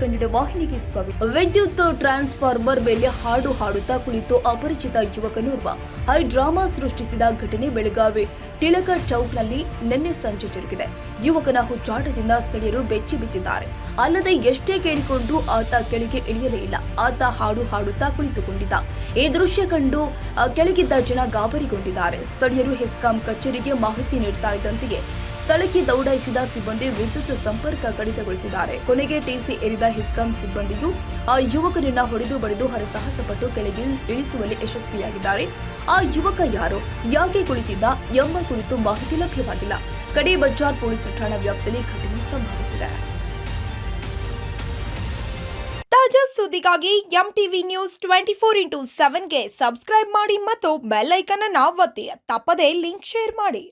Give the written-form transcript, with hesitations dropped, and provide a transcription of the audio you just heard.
ಕನ್ನಡ ವಾಹಿನಿಗೆ ಸ್ವಾಗತ. ವಿದ್ಯುತ್ ಟ್ರಾನ್ಸ್ಫಾರ್ಮರ್ ಮೇಲೆ ಹಾಡು ಹಾಡುತ್ತಾ ಕುಳಿತು ಅಪರಿಚಿತ ಯುವಕನೋರ್ವ ಹೈ ಡ್ರಾಮಾ ಸೃಷ್ಟಿಸಿದ ಘಟನೆ ಬೆಳಗಾವಿ ಟಿಳಕ ಚೌಕ್ನಲ್ಲಿ ನಿನ್ನೆ ಸಂಜೆ ಜರುಗಿದೆ. ಯುವಕನ ಹುಚ್ಚಾಟದಿಂದ ಸ್ಥಳೀಯರು ಬೆಚ್ಚಿ ಬಿದ್ದಿದ್ದಾರೆ. ಅಲ್ಲದೆ ಎಷ್ಟೇ ಕೇಳಿಕೊಂಡು ಆತ ಕೆಳಗೆ ಇಳಿಯಲೇ ಇಲ್ಲ. ಆತ ಹಾಡು ಹಾಡುತ್ತಾ ಕುಳಿತುಕೊಂಡಿದ್ದ. ಈ ದೃಶ್ಯ ಕಂಡು ಕೆಳಗಿದ್ದ ಜನ ಗಾಬರಿಗೊಂಡಿದ್ದಾರೆ. ಸ್ಥಳೀಯರು ಹೆಸ್ಕಾಂ ಕಚೇರಿಗೆ ಮಾಹಿತಿ ನೀಡ್ತಾ ಇದ್ದಂತೆಯೇ ಸ್ಥಳಕ್ಕೆ ದೌಡಾಯಿಸಿದ ಸಿಬ್ಬಂದಿ ವಿದ್ಯುತ್ ಸಂಪರ್ಕ ಕಡಿತಗೊಳಿಸಿದ್ದಾರೆ. ಕೊನೆಗೆ ಟಿಸಿ ಏರಿದ ಹೆಸ್ಕಾಂ ಸಿಬ್ಬಂದಿಯು ಆ ಯುವಕನನ್ನ ಹೊಡೆದು ಬಡಿದು ಹರಸಾಹಸಪಟ್ಟು ಕೆಳಗೆ ಇಳಿಸುವಲ್ಲಿ ಯಶಸ್ವಿಯಾಗಿದ್ದಾರೆ. ಆ ಯುವಕ ಯಾರು, ಯಾಕೆ ಕುಳಿತಿದ್ದ ಎಂಬ ಕುರಿತು ಮಾಹಿತಿ ಲಭ್ಯವಾಗಿಲ್ಲ. ಕಡೆ ಬಜಾರ್ ಪೊಲೀಸ್ ಠಾಣಾ ವ್ಯಾಪ್ತಿಯಲ್ಲಿ ಘಟನೆ ಸಂಭವಿಸಿದೆ. ತಾಜಾ ಸುದ್ದಿಗಾಗಿ ಎಂಟಿವಿ ನ್ಯೂಸ್ 24x7ಗೆ ಸಬ್ಸ್ಕ್ರೈಬ್ ಮಾಡಿ ಮತ್ತು ಬೆಲ್ ಐಕಾನ್ ಅನ್ನು ಒತ್ತಿ. ತಪ್ಪದೇ ಲಿಂಕ್ ಶೇರ್ ಮಾಡಿ.